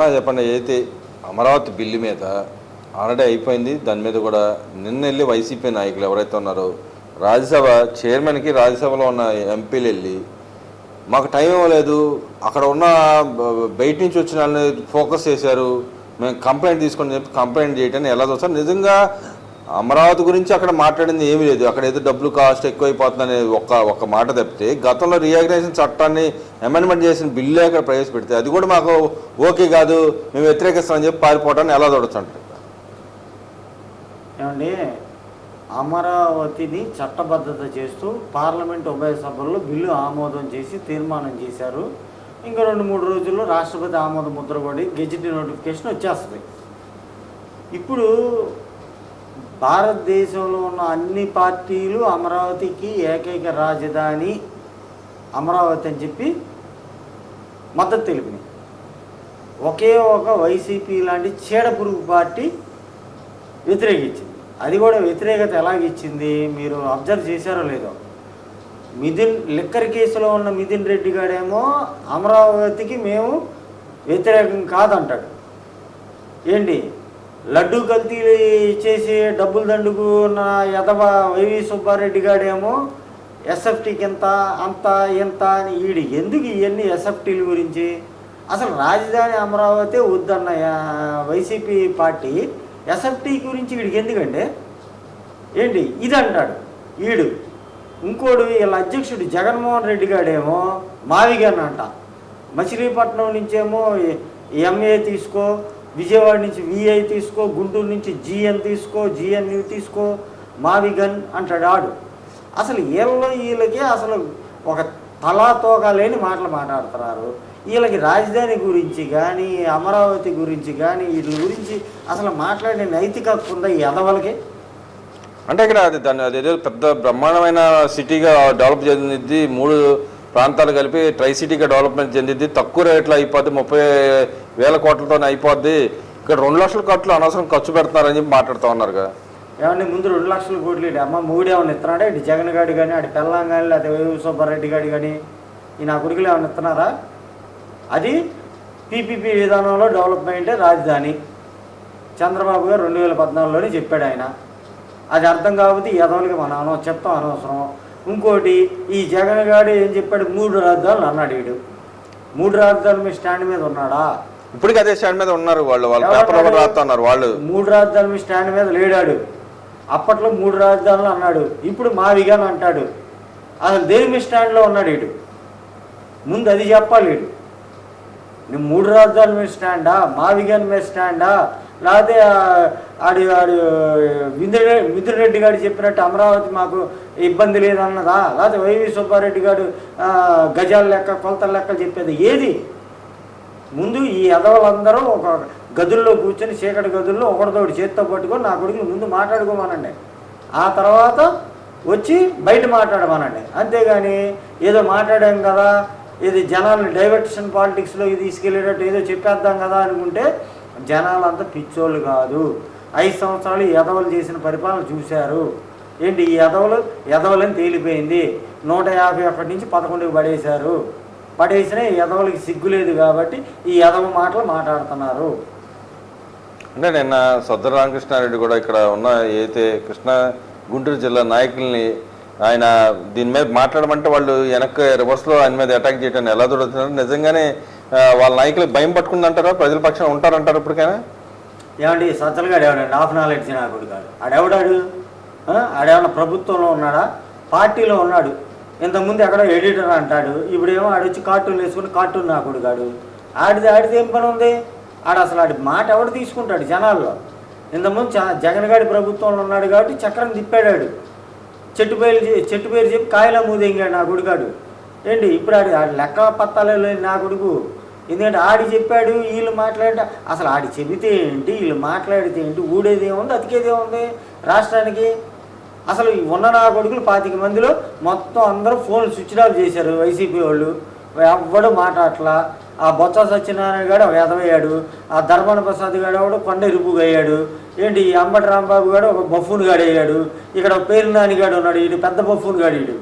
చెప్పండి. అయితే అమరావతి బిల్లు మీద ఆల్రెడీ అయిపోయింది. దాని మీద కూడా నిన్న వెళ్ళి వైసీపీ నాయకులు ఎవరైతే ఉన్నారో రాజ్యసభ చైర్మన్కి రాజ్యసభలో ఉన్న ఎంపీలు వెళ్ళి మాకు టైం ఇవ్వలేదు, అక్కడ ఉన్న బయట నుంచి వచ్చిన వాళ్ళని ఫోకస్ చేశారు, మేము కంప్లైంట్ తీసుకొని చెప్పి కంప్లైంట్ చేయటాన్ని ఎలా చూస్తారు? నిజంగా అమరావతి గురించి అక్కడ మాట్లాడింది ఏమీ లేదు. అక్కడ ఏదో డబ్బులు కాస్ట్ ఎక్కువైపోతుందనే ఒక్క మాట తప్పితే గతంలో రీఆర్గనైజేషన్ చట్టాన్ని అమెండ్మెంట్ చేసిన బిల్లు అక్కడ ప్రవేశపెడితే అది కూడా మాకు ఓకే కాదు, మేము వ్యతిరేకిస్తామని చెప్పి పారిపోవటాన్ని ఎలా చూడొచ్చు? ఏమండి, అమరావతిని చట్టబద్ధత చేస్తూ పార్లమెంట్ ఉభయ సభల్లో బిల్లు ఆమోదం చేసి తీర్మానం చేశారు. ఇంకా 2-3 రోజుల్లో రాష్ట్రపతి ఆమోద ముద్ర పడి గెజిట్ నోటిఫికేషన్ వచ్చేస్తుంది. ఇప్పుడు భారతదేశంలో ఉన్న అన్ని పార్టీలు అమరావతికి ఏకైక రాజధాని అమరావతి అని చెప్పి మద్దతు తెలిపినాయి. ఒకే ఒక వైసీపీ లాంటి చీడపురుగు పార్టీ వ్యతిరేకించింది. అది కూడా వ్యతిరేకత ఎలాగిచ్చింది మీరు అబ్జర్వ్ చేశారో లేదో? లిక్కర్ కేసులో ఉన్న మిథున్ రెడ్డి గాడేమో అమరావతికి మేము వ్యతిరేకం కాదంటాడు. ఏంటి, లడ్డూ కల్తీలు చేసి డబ్బులు దండుకున్న యదవ వైవి సుబ్బారెడ్డి గాడేమో ఎస్ఎఫ్టీకి ఎంత అంత ఎంత అని ఈడు ఎందుకు ఇవన్నీ ఎస్ఎఫ్టీల గురించి? అసలు రాజధాని అమరావతి వద్దన్న వైసీపీ పార్టీ ఎస్ఎఫ్టీ గురించి వీడికి ఎందుకంటే ఏంటి ఇది అంటాడు ఈడు. ఇంకోడు వీళ్ళ అధ్యక్షుడు జగన్మోహన్ రెడ్డి గాడేమో మావిగన్ అంట, మచిలీపట్నం నుంచేమో ఎంఏ తీసుకో, విజయవాడ నుంచి విఐ తీసుకో, గుంటూరు నుంచి జిఎన్ తీసుకో, జిఎన్యు తీసుకో, మావిగన్ అంటాడు ఆడు. అసలు వీళ్ళకి అసలు ఒక తలాతోక లేని మాటలు మాట్లాడుతున్నారు. వీళ్ళకి రాజధాని గురించి కానీ అమరావతి గురించి కానీ వీటి గురించి అసలు మాట్లాడే నైతికత ఉందా ఈ ఎదవలకి? అంటే ఇక్కడ అదేదో పెద్ద బ్రహ్మాండమైన సిటీగా డెవలప్ చెందిద్ది, 3 ప్రాంతాలు కలిపి ట్రై సిటీగా డెవలప్మెంట్ చెందిద్ది, తక్కువ రేట్లో అయిపోద్ది, 30,000 కోట్లతో అయిపోద్ది, ఇక్కడ 2 లక్షల కోట్లు అనవసరం ఖర్చు పెడుతున్నారని చెప్పి మాట్లాడుతూ ఉన్నారు కదా. ఏమండి, ముందు 2 లక్షల కోట్లు అమ్మ మూడు ఏమన్నా ఇస్తున్నాడా? ఇటు జగన్ గాడి కానీ అటు పెళ్ళాం కానీ లేకపోతే వైవి సుబ్బారెడ్డి గాడి కానీ ఈ నా కొడుకులు ఏమన్నా ఇస్తున్నారా? అది పీపీపీ విధానంలో డెవలప్మెంటే రాజధాని. చంద్రబాబు గారు 2014లోనే చెప్పాడు ఆయన. అది అర్థం కాకపోతే ఈ ఎదవలకి మనం చెప్తాం అనవసరం. ఇంకోటి ఈ జగన్ గారు ఏం చెప్పాడు, 3 రాజధానులు అన్నాడు. వీడు 3 రాజధానుల మీద స్టాండ్ మీద ఉన్నాడా? ఇప్పటికీ అదే స్టాండ్ మీద ఉన్నారు వాళ్ళు 3 రాజధానుల మీద స్టాండ్ మీద లేడాడు. అప్పట్లో 3 రాజధానులు అన్నాడు, ఇప్పుడు మావిగాని అంటాడు. అసలు దేని మీద స్టాండ్లో ఉన్నాడు వీడు? ముందు అది చెప్పాలి. వీడు నేను 3 రాజధానుల మీద స్టాండా, మావిగాని మీద స్టాండా, లేకపోతే మిథున్ రెడ్డి గారు చెప్పినట్టు అమరావతి మాకు ఇబ్బంది లేదన్నదా, లేకపోతే వైవి సుబ్బారెడ్డి గారు గజాల లెక్క కొలతల లెక్కలు చెప్పేది ఏది? ముందు ఈ ఎదవలందరూ ఒక గదుల్లో కూర్చొని చీకటి గదుల్లో ఒకటితోటి చేత్తో పట్టుకొని నా కొడుకులు ముందు మాట్లాడుకోమనండి, ఆ తర్వాత వచ్చి బయట మాట్లాడమనండి. అంతేగాని ఏదో మాట్లాడాం కదా, ఇది జనాలు డైవర్షన్ పాలిటిక్స్లో ఇది తీసుకెళ్ళేటట్టు ఏదో చెప్పేద్దాం కదా అనుకుంటే జనాలంతా పిచ్చోళ్ళు కాదు. 5 సంవత్సరాలు ఎదవలు చేసిన పరిపాలన చూశారు. ఏంటి ఈ ఎదవలని తేలిపోయింది. 151 నుంచి 11కి పడేశారు. పడేసినా ఈ ఎదవలకి సిగ్గు లేదు కాబట్టి ఈ ఎదవ మాటలు మాట్లాడుతున్నారు. అంటే నిన్న సజ్జల రామకృష్ణారెడ్డి కూడా ఇక్కడ ఉన్న ఏదైతే గుంటూరు జిల్లా నాయకుల్ని ఆయన దీని మీద మాట్లాడమంటే వాళ్ళు వెనక్కి రివర్స్లో ఆయన మీద అటాక్ చేయడానికి ఎలా దొరుకుతున్నారు? నిజంగానే వాళ్ళ నాయకులకు భయం పట్టుకుందంటారా? ప్రజల పక్షాన ఉంటారంటారు ఇప్పటికైనా? ఏమండి, సజ్జలగాడు ఎవడండి? హాఫ్ నాలెడ్జ్ నా కొడుకాడు. ఆడెవడాడు? ఆడేమన్నా ప్రభుత్వంలో ఉన్నాడా? పార్టీలో ఉన్నాడు. ఇంతకుముందు ఎక్కడో ఎడిటర్ అంటాడు, ఇప్పుడేమో ఆడొచ్చి కార్టూన్ వేసుకుని కార్టూన్ నా కొడుకాడు. ఆడిది ఏం పని ఉంది? అసలు ఆడి మాట ఎవడు తీసుకుంటాడు జనాల్లో? ఇంతకుముందు జగన్ గారి ప్రభుత్వంలో ఉన్నాడు కాబట్టి చక్రం తిప్పాడాడు. చెట్టు పేరు చెప్పి కాయలా మూదెంగాడు నా కొడుకాడు. ఏంటి ఇప్పుడు ఆడి లెక్క పత్తాలే లేదు నా కొడుకు. ఎందుకంటే ఆడి చెప్పాడు, వీళ్ళు మాట్లాడితే అసలు ఆడి చెబితే ఏంటి, వీళ్ళు మాట్లాడితే ఏంటి, ఊడేది ఏముంది, అతికేది ఏముంది రాష్ట్రానికి? అసలు ఉన్న నా కొడుకులు 25 మందిలో మొత్తం అందరూ ఫోన్లు స్విచ్ ఆఫ్ చేశారు వైసీపీ వాళ్ళు. ఎవ్వడు మాట్లాడట్లా. ఆ బొత్స సత్యనారాయణ గారు ఒక ఎదవయ్యాడు, ఆ ధర్మాన ప్రసాద్ గారు కూడా కొండ ఇరుపుగా అయ్యాడు. ఏంటి ఈ అంబటి రాంబాబు గారు ఒక బఫూన్ గాడు అయ్యాడు. ఇక్కడ పేరు నానిగాడు ఉన్నాడు, వీడు పెద్ద బఫూన్ గాడు వీడు.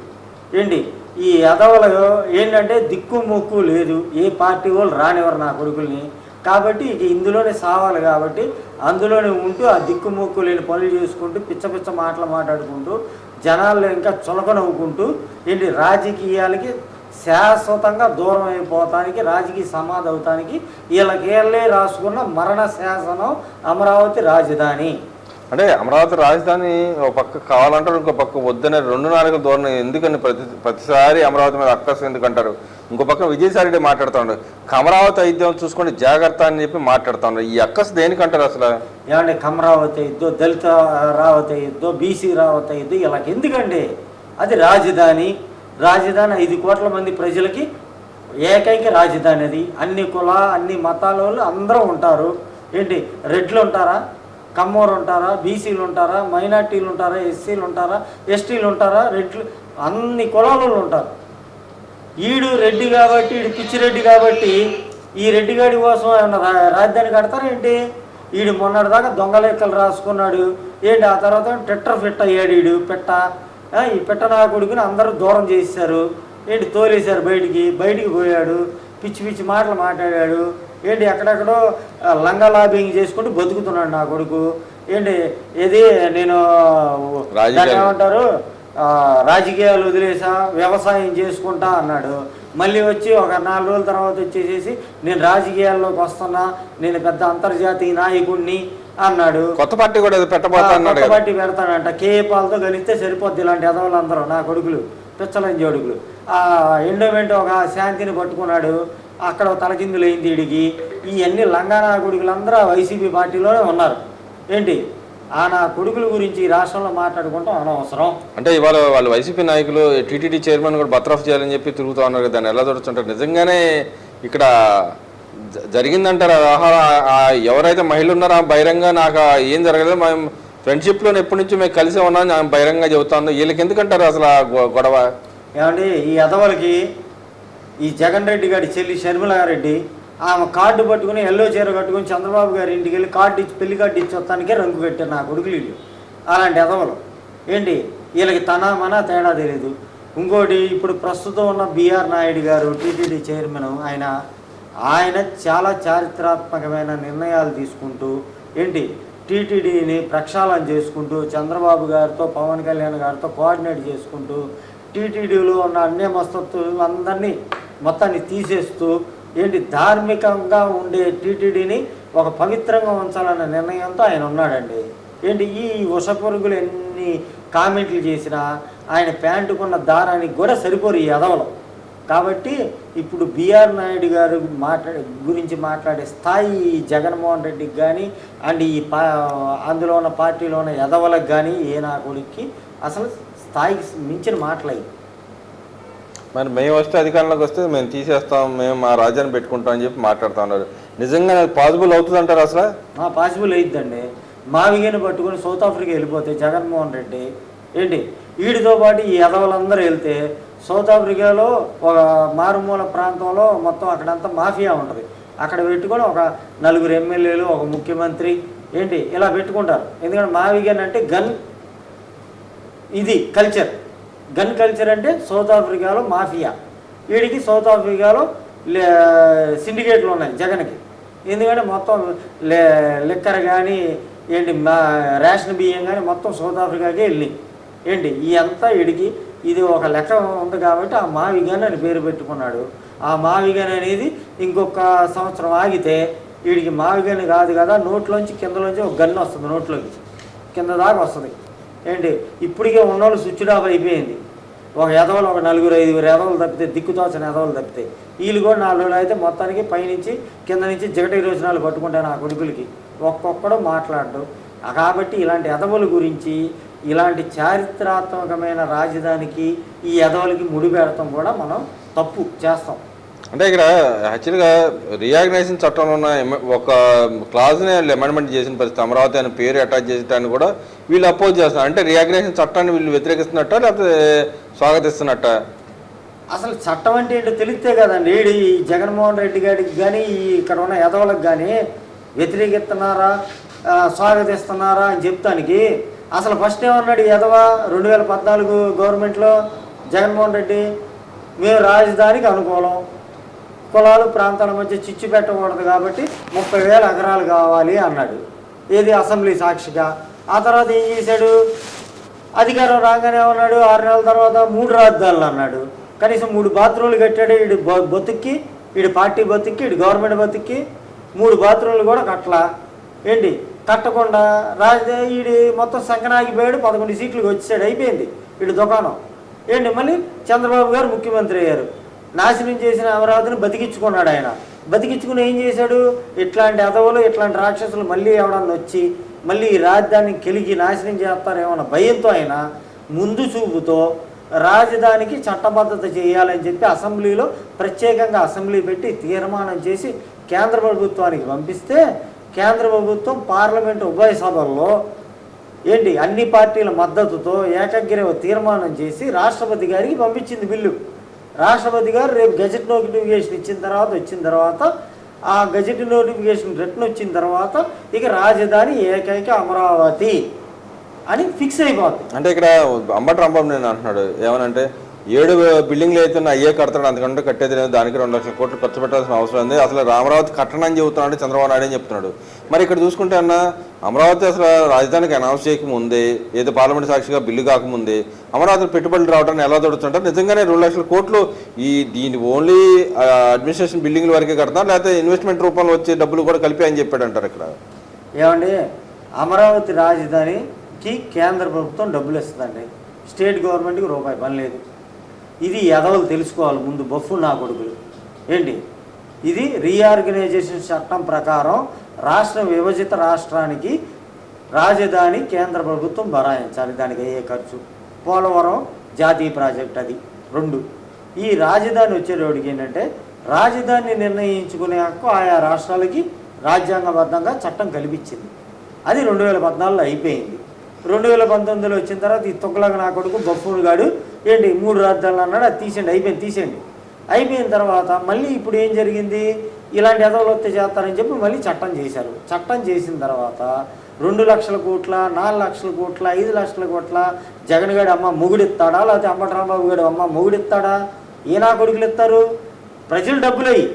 ఏంటి ఈ ఎదవలు ఏంటంటే దిక్కు మొక్కు లేదు, ఏ పార్టీ వాళ్ళు రానివ్వరు నా కొడుకుల్ని. కాబట్టి ఇక ఇందులోనే సావాలి కాబట్టి అందులోనే ఉంటూ ఆ దిక్కుమొక్కు లేని పనులు చేసుకుంటూ పిచ్చ పిచ్చ మాటలు మాట్లాడుకుంటూ జనాల్లో ఇంకా చులక నవ్వుకుంటూ ఏంటి రాజకీయాలకి శాశ్వతంగా దూరం అయిపోతానికి రాజకీయ సమాధి అవటానికి వీళ్ళకేళ్ళే రాసుకున్న మరణ శాసనం అమరావతి రాజధాని. అంటే అమరావతి రాజధాని ఒక పక్క కావాలంటారు, ఇంకో పక్క వద్దనే 2 నాలుగు ధోరణి. ఎందుకని ప్రతిసారి అమరావతి మీద అక్కసు ఎందుకంటారు? ఇంకో పక్క విజయసాయి రెడ్డి మాట్లాడుతూ ఉండరు, అమరావతి అయిద్దాం చూసుకోండి జాగ్రత్త అని చెప్పి మాట్లాడుతూ ఉన్నారు. ఈ అక్కసు దేనికంటారు అసలు? ఏమంటే కమరావతి అయిద్దో, దళిత రావతి అయిద్దో, బీసీ రావతి అయిద్దో ఇలాగ ఎందుకండి? అది రాజధాని. రాజధాని 5 కోట్ల మంది ప్రజలకి ఏకైక రాజధాని. అది అన్ని అన్ని మతాల వాళ్ళు అందరూ ఉంటారు. ఏంటి రెడ్లు ఉంటారా, కమ్మోరు ఉంటారా, బీసీలు ఉంటారా, మైనార్టీలు ఉంటారా, ఎస్సీలు ఉంటారా, ఎస్టీలు ఉంటారా, రెడ్లు అన్ని కులాలు ఉంటారు. ఈడు రెడ్డి కాబట్టి, ఈడు పిచ్చిరెడ్డి కాబట్టి ఈ రెడ్డిగాడి కోసం ఏమన్నా రాజధాని కడతారేంటి? ఈడు మొన్నటిదాకా దొంగ లెక్కలు రాసుకున్నాడు ఏంటి, ఆ తర్వాత టెట్టర్ ఫిట్ అయ్యాడు. ఈడు ఈ పెట్ట నా కొడుకుని అందరూ దూరం చేశారు ఏంటి, తోలేశారు బయటికి పోయాడు, పిచ్చి పిచ్చి మాటలు మాట్లాడాడు ఏంటి, ఎక్కడెక్కడో లంగా లాబింగ్ చేసుకుంటూ బతుకుతున్నాడు నా కొడుకు ఏంటి. ఏది నేను ఏమంటారు రాజకీయాలు వదిలేసా వ్యవసాయం చేసుకుంటా అన్నాడు. మళ్ళీ వచ్చి ఒక 4 రోజుల తర్వాత వచ్చేసేసి నేను రాజకీయాల్లోకి వస్తున్నా, నేను పెద్ద అంతర్జాతీయ నాయకుడిని అన్నాడు. కొత్త పార్టీ కూడా కొత్త పార్టీ పెడతానంట. కేఏపాలతో కలిస్తే సరిపోద్ది ఇలాంటి ఎదవలందరూ నా కొడుకులు, పిచ్చలని జోడుకులు. ఆ ఎండోమెంట్ ఒక శాంతిని పట్టుకున్నాడు, అక్కడ తలకిందులు అయింది వీడికి. ఇవన్నీ లంగానా కొడుకులందరూ వైసీపీ పార్టీలోనే ఉన్నారు ఏంటి. ఆ నా కొడుకుల గురించి ఈ రాష్ట్రంలో మాట్లాడుకుంటాం అనవసరం. అంటే ఇవాళ వాళ్ళు వైసీపీ నాయకులు టీటీడీ చైర్మన్ కూడా బర్తరఫ్ చేయాలని చెప్పి తిరుగుతూ ఉన్నారు. దాన్ని ఎలా చూడొచ్చుంటారు? నిజంగానే ఇక్కడ జరిగిందంటారు. ఎవరైతే మహిళలు ఉన్నారో బహిరంగ నాకు ఏం జరగలేదు, మేము ఫ్రెండ్షిప్లో ఎప్పటి నుంచి మేము కలిసి ఉన్నాం బహిరంగంగా చెబుతాను. వీళ్ళకి ఎందుకంటారు అసలు గొడవ? ఏమండి ఈ ఎదవలకి ఈ జగన్ రెడ్డి గారి చెల్లి షర్మిలారెడ్డి ఆమె కార్డు పట్టుకుని ఎల్లో చీర కట్టుకుని చంద్రబాబు గారి ఇంటికి వెళ్ళి కార్డు ఇచ్చి పెళ్లి కార్డు ఇచ్చి వస్తానికే రంగు పెట్టారు నా కొడుకులు వీళ్ళు. అలాంటి ఎదవలు ఏంటి, వీళ్ళకి మన తేడా తెలియదు. ఇంకోటి ఇప్పుడు ప్రస్తుతం ఉన్న బిఆర్ నాయుడు గారు టీటీడీ చైర్మన్, ఆయన చాలా చారిత్రాత్మకమైన నిర్ణయాలు తీసుకుంటూ ఏంటి టీటీడీని ప్రక్షాళన చేసుకుంటూ చంద్రబాబు గారితో పవన్ కళ్యాణ్ గారితో కోఆర్డినేట్ చేసుకుంటూ టీటీడీలో ఉన్న అన్ని మస్తత్తులందరినీ మొత్తాన్ని తీసేస్తూ ఏంటి ధార్మికంగా ఉండే టీటీడీని ఒక పవిత్రంగా ఉంచాలన్న నిర్ణయంతో ఆయన ఉన్నాడండి. ఏంటి ఈ ఉషపురుగులు ఎన్ని కామెంట్లు చేసినా ఆయన ప్యాంటుకున్న దారానికి కూడా సరిపోరు ఈ ఎదవలు. కాబట్టి ఇప్పుడు బిఆర్ నాయుడు గారు గురించి మాట్లాడే స్థాయి జగన్మోహన్ రెడ్డికి కానీ అండ్ అందులో ఉన్న పార్టీలో ఉన్న ఎదవలకు కానీ ఏ నా కొడుక్కి అసలు స్థాయికి మించిన మాటలయ్యి. మరి మేము వస్తే అధికారంలోకి వస్తే మేము తీసేస్తాం, మేము మా రాజ్యాన్ని పెట్టుకుంటాం అని చెప్పి మాట్లాడుతూ ఉన్నారు. నిజంగా పాసిబుల్ అవుతుంది అంటారు అసలు? పాసిబుల్ అయిద్దండి. మావిగని పట్టుకుని సౌత్ ఆఫ్రికా వెళ్ళిపోతే జగన్మోహన్ రెడ్డి ఏంటి వీడితో పాటు ఈ ఎదవలందరూ వెళ్తే సౌత్ ఆఫ్రికాలో ఒక మారుమూల ప్రాంతంలో మొత్తం అక్కడంతా మాఫియా ఉంటుంది. అక్కడ పెట్టుకొని ఒక 4 ఎమ్మెల్యేలు ఒక ముఖ్యమంత్రి ఏంటి ఇలా పెట్టుకుంటారు. ఎందుకంటే మావిగన్ అంటే గన్, ఇది కల్చర్. గన్ కల్చర్ అంటే సౌత్ ఆఫ్రికాలో మాఫియా. వీడికి సౌత్ ఆఫ్రికాలో సిండికేట్లు ఉన్నాయి జగన్కి. ఎందుకంటే మొత్తం లిక్కర్ కానీ ఏంటి రేషన్ బియ్యం కానీ మొత్తం సౌత్ ఆఫ్రికాకే వెళ్ళి ఏంటి ఈ అంతా వీడికి ఇది ఒక లెక్క ఉంది. కాబట్టి ఆ మావిగన్ అని పేరు పెట్టుకున్నాడు. ఆ మావిగన్ అనేది ఇంకొక సంవత్సరం ఆగితే వీడికి మావిగన్ కాదు కదా, నోట్లోంచి కిందలోంచి ఒక గన్ను వస్తుంది, నోట్లోకి కింద దాకా వస్తుంది ఏంటి. ఇప్పటికే ఉన్నోళ్ళు స్విచ్ ఆఫ్ అయిపోయింది. ఒక ఎదవలు ఒక 4-5 ఎదవలు తప్పితే, దిక్కుతోచని ఎదవలు తప్పితే వీళ్ళు కూడా 4 రోజులు అయితే మొత్తానికి పైనుంచి కింద నుంచి జగటి రోజునాలు పట్టుకుంటాను ఆ కొడుకులకి. ఒక్కొక్కడు మాట్లాడు. కాబట్టి ఇలాంటి ఎదవల గురించి, ఇలాంటి చారిత్రాత్మకమైన రాజధానికి ఈ ఎదవలకి ముడి పెడతాం కూడా మనం తప్పు చేస్తాం. అంటే ఇక్కడ యాక్చువల్గా రీఆర్గనైజేషన్ చట్టంలో ఉన్న ఒక క్లాజ్ని అమెండ్మెంట్ చేసిన పరిస్థితి. అమరావతి అనే పేరు అటాచ్ చేసేటాన్ని కూడా వీళ్ళు అపోజ్ చేస్తున్నారు. అంటే రీఆర్గనైజేషన్ చట్టాన్ని వీళ్ళు వ్యతిరేకిస్తున్నట్ట లేకపోతే స్వాగతిస్తున్నట్ట? అసలు చట్టం అంటే ఏంటో తెలిస్తే కదండి ఈ జగన్మోహన్ రెడ్డి గారికి కానీ ఇక్కడ ఉన్న ఎదవలకు కానీ వ్యతిరేకిస్తున్నారా స్వాగతిస్తున్నారా అని చెప్తానికి. అసలు ఫస్ట్ ఏమన్నాడు ఎదవ 2014 గవర్నమెంట్లో జగన్మోహన్ రెడ్డి, మేము రాజధానికి అనుకూలం, కులాలు ప్రాంతాల మధ్య చిచ్చు పెట్టకూడదు కాబట్టి 30,000 ఎకరాలు కావాలి అన్నాడు. ఏది అసెంబ్లీ సాక్షిగా. ఆ తర్వాత ఏం చేశాడు? అధికారం రాగానే ఉన్నాడు 6 నెలల తర్వాత 3 రాజధానులు అన్నాడు. కనీసం 3 బాత్రూమ్లు కట్టాడు. వీడి బతుక్కి, వీడి పార్టీ బతుక్కి, వీడి గవర్నమెంట్ బతుక్కి 3 బాత్రూమ్లు కూడా కట్టలా. ఏంటి కట్టకుండా వీడి మొత్తం సంకనాగిపోయాడు. 11 సీట్లకు వచ్చాడు. అయిపోయింది వీడి దుకాణం. ఏంటి మళ్ళీ చంద్రబాబు గారు ముఖ్యమంత్రి అయ్యారు. నాశనం చేసిన అమరావతిని బతికించుకున్నాడు ఆయన. బతికించుకుని ఏం చేశాడు? ఇట్లాంటి అదవులు, ఇట్లాంటి రాక్షసులు మళ్ళీ ఎవడన్నా వచ్చి మళ్ళీ ఈ రాజధానిని కెలిగి నాశనం చేస్తారేమన్న భయంతో ఆయన ముందు చూపుతో రాజధానికి చట్టబద్ధత చేయాలని చెప్పి అసెంబ్లీలో ప్రత్యేకంగా అసెంబ్లీ పెట్టి తీర్మానం చేసి కేంద్ర ప్రభుత్వానికి పంపిస్తే కేంద్ర ప్రభుత్వం పార్లమెంటు ఉభయ సభల్లో ఏంటి అన్ని పార్టీల మద్దతుతో ఏకగ్రీవ తీర్మానం చేసి రాష్ట్రపతి గారికి పంపించింది బిల్లు. రాష్ట్రపతి గారు రేపు గెజెట్ నోటిఫికేషన్ వచ్చిన తర్వాత ఆ గెజెట్ నోటిఫికేషన్ రిటర్న్ వచ్చిన తర్వాత ఇక రాజధాని ఏకైక అమరావతి అని ఫిక్స్ అయిపోతుంది. అంటే ఇక్కడ అంబటి రాంబాబు నేను అంటున్నాడు ఏమనంటే 7 బిల్డింగ్లు అయితే అయ్యే కడతాడు, అంతకంటే కట్టేది లేదు, దానికి 2 లక్షల కోట్లు ఖర్చు పెట్టాల్సిన అవసరం ఉంది, అసలు అమరావతి కట్టనని చెబుతున్నాడు చంద్రబాబు నాయుడు అని చెప్తున్నాడు. మరి ఇక్కడ చూసుకుంటే అన్న అమరావతి అసలు రాజధానికి అనౌన్స్ చేయకముందే, ఏదో పార్లమెంట్ సాక్షిగా బిల్లు కాకముందే అమరావతి పెట్టుబడులు రావడానికి ఎలా దొరుకుతుంటారు? నిజంగానే 2 లక్షల కోట్లు దీని ఓన్లీ అడ్మినిస్ట్రేషన్ బిల్డింగ్ల వరకే కడతారు, లేకపోతే ఇన్వెస్ట్మెంట్ రూపంలో వచ్చే డబ్బులు కూడా కలిపి అని చెప్పాడు అంటారు. ఇక్కడ ఏమండి అమరావతి రాజధానికి కేంద్ర ప్రభుత్వం డబ్బులు ఇస్తుందండి, స్టేట్ గవర్నమెంట్కి రూపాయి పని లేదు. ఇది ఎదవలు తెలుసుకోవాలి ముందు, బఫ్ఫు నా కొడుకులు. ఏంటి ఇది రీఆర్గనైజేషన్ చట్టం ప్రకారం రాష్ట్ర విభజిత రాష్ట్రానికి రాజధాని కేంద్ర ప్రభుత్వం భరాయించాలి, దానికి అయ్యే ఖర్చు. పోలవరం జాతీయ ప్రాజెక్ట్ అది 2. ఈ రాజధాని వచ్చేటోడికి ఏంటంటే రాజధానిని నిర్ణయించుకునే హక్కు ఆయా రాష్ట్రాలకి రాజ్యాంగబద్ధంగా చట్టం కల్పించింది. అది 2014లో అయిపోయింది. 2019లో వచ్చిన తర్వాత ఈ తొక్కలాగా నా కొడుకు బఫూన్ గాడు ఏంటి 3 రాజధానులు అన్నాడు, అది తీసేయండి. అయిపోయిన తర్వాత మళ్ళీ ఇప్పుడు ఏం జరిగింది? ఇలాంటి ఎదవలు వస్తే చేస్తారని చెప్పి మళ్ళీ చట్టం చేశారు. చట్టం చేసిన తర్వాత 2 లక్షల కోట్ల, 4 లక్షల కోట్ల, 5 లక్షల కోట్ల జగన్ గారి అమ్మ మొగుడిస్తాడా, లేకపోతే అంబటి రాంబాబు గారి అమ్మ మొగుడిస్తాడా? ఏ నా కొడుకులు ఇస్తారు? ప్రజలు డబ్బులు అయ్యి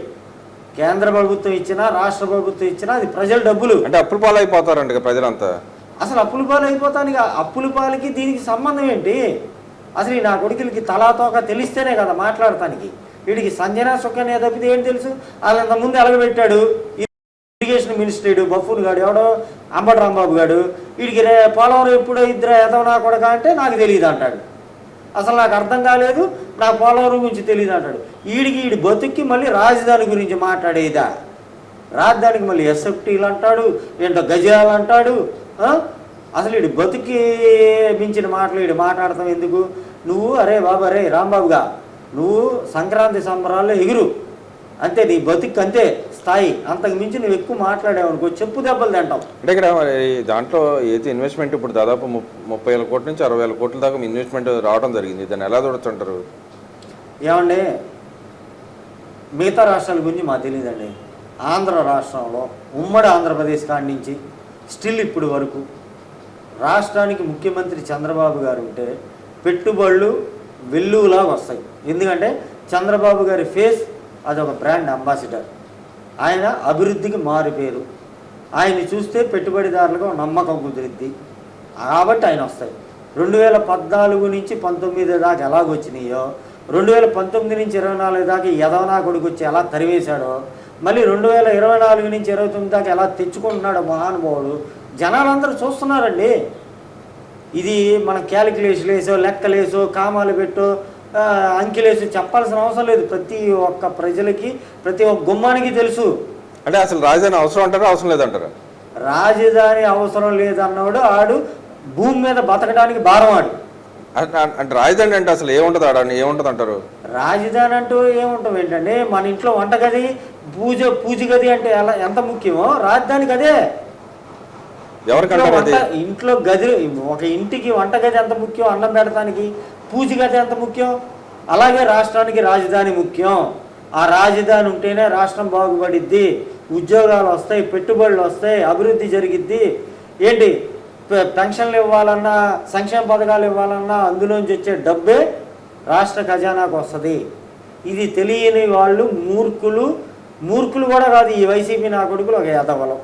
కేంద్ర ప్రభుత్వం ఇచ్చినా రాష్ట్ర ప్రభుత్వం ఇచ్చినా అది ప్రజల డబ్బులు. అంటే అప్పుల పాలు అయిపోతారంట ప్రజలంతా. అసలు అప్పుల పాలు అయిపోతాను. అప్పుల పాలకి దీనికి సంబంధం ఏంటి? అసలు ఈ నా కొడుకులకి తలాతోక తెలిస్తేనే కదా మాట్లాడటానికి. వీడికి సంజనా సుఖనే తప్పితే ఏంటి తెలుసు? వాళ్ళంత ముందు ఎలగబెట్టాడు ఇరిగేషన్ మినిస్టర్ బఫూన్ గాడు, ఎవడో అంబటి రాంబాబు గాడు. వీడికి పోలవరం ఎప్పుడో ఇద్దరు ఎదవనా కొడక అంటే నాకు తెలియదు అంటాడు. అసలు నాకు అర్థం కాలేదు, నాకు పోలవరం గురించి తెలియదు అంటాడు. వీడి బతుక్కి మళ్ళీ రాజధాని గురించి మాట్లాడేదా? రాజధానికి మళ్ళీ ఎస్ఎఫ్టీలు అంటాడు, ఏంటో గజాలు అంటాడు. అసలు వీడి బతుకి మించిన మాటలు వీడు మాట్లాడతాం ఎందుకు? నువ్వు అరే బాబు, అరే రాంబాబుగా, నువ్వు సంక్రాంతి సంబరాల్లో ఎగురు అంతే, నీ బతుకు అంతే స్థాయి. అంతకు మించి నువ్వు ఎక్కువ మాట్లాడావనుకో చెప్పు దెబ్బలు తింటావు. అంటే ఇక్కడ దాంట్లో అయితే ఇన్వెస్ట్మెంట్ ఇప్పుడు దాదాపు 30,000 కోట్ల నుంచి 60,000 కోట్ల దాకా ఇన్వెస్ట్మెంట్ రావడం జరిగింది. దాన్ని ఎలా చూడొచ్చంటారు? ఏమండి మిగతా రాష్ట్రాల గురించి మాకు తెలియదండి. ఆంధ్ర రాష్ట్రంలో ఉమ్మడి ఆంధ్రప్రదేశ్ కాడి నుంచి స్టిల్ ఇప్పుడు వరకు రాష్ట్రానికి ముఖ్యమంత్రి చంద్రబాబు గారు ఉంటే పెట్టుబడులు వెల్లులాగా వస్తాయి. ఎందుకంటే చంద్రబాబు గారి ఫేస్ అదొక బ్రాండ్ అంబాసిడర్. ఆయన అభివృద్ధికి మారిపోయారు. ఆయన్ని చూస్తే పెట్టుబడిదారులకు నమ్మకం కుదిరిద్ది కాబట్టి ఆయన వస్తాయి. 2014 నుంచి 19 దాకా ఎలాగొచ్చినాయో 2019 నుంచి 24 దాకా యదవనా కొడుకు వచ్చి ఎలా తరివేశాడో మళ్ళీ 2024 నుంచి 29 దాకా ఎలా తెచ్చుకుంటున్నాడో మహానుభావుడు జనాలందరూ చూస్తున్నారండి. ఇది మనం క్యాలిక్యులేషన్ వేసో లెక్కలేసో కామాలు పెట్టో అంకెలేసో చెప్పాల్సిన అవసరం లేదు. ప్రతి ఒక్క ప్రజలకి ప్రతి ఒక్క గుమ్మానికి తెలుసు. అంటే అసలు రాజధాని అవసరం అంటారా అవసరం లేదంటారా? రాజధాని అవసరం లేదన్నాడు ఆడు భూమి మీద బతకడానికి భారం ఆడు. అంటే రాజధాని అంటే అసలు ఏముంటుంది ఆడని ఏముంటుంది అంటారు? రాజధాని అంటూ ఏముంటాం ఏంటంటే మన ఇంట్లో వంటగది పూజ గది అంటే ఎలా ఎంత ముఖ్యమో రాజధానికి అదే. ఇంట్లో గది ఒక ఇంటికి వంటగది ఎంత ముఖ్యం, అన్నం పెడతానికి పూజ గది ఎంత ముఖ్యం, అలాగే రాష్ట్రానికి రాజధాని ముఖ్యం. ఆ రాజధాని ఉంటేనే రాష్ట్రం బాగుపడిద్ది, ఉద్యోగాలు వస్తాయి, పెట్టుబడులు వస్తాయి, అభివృద్ధి జరిగిద్ది. ఏంటి పెన్షన్లు ఇవ్వాలన్నా సంక్షేమ పథకాలు ఇవ్వాలన్నా అందులోంచి వచ్చే డబ్బే రాష్ట్ర ఖజానాకు వస్తుంది. ఇది తెలియని వాళ్ళు మూర్ఖులు కూడా కాదు, ఈ వైసీపీ నా కొడుకులు ఒక ఎదవలం.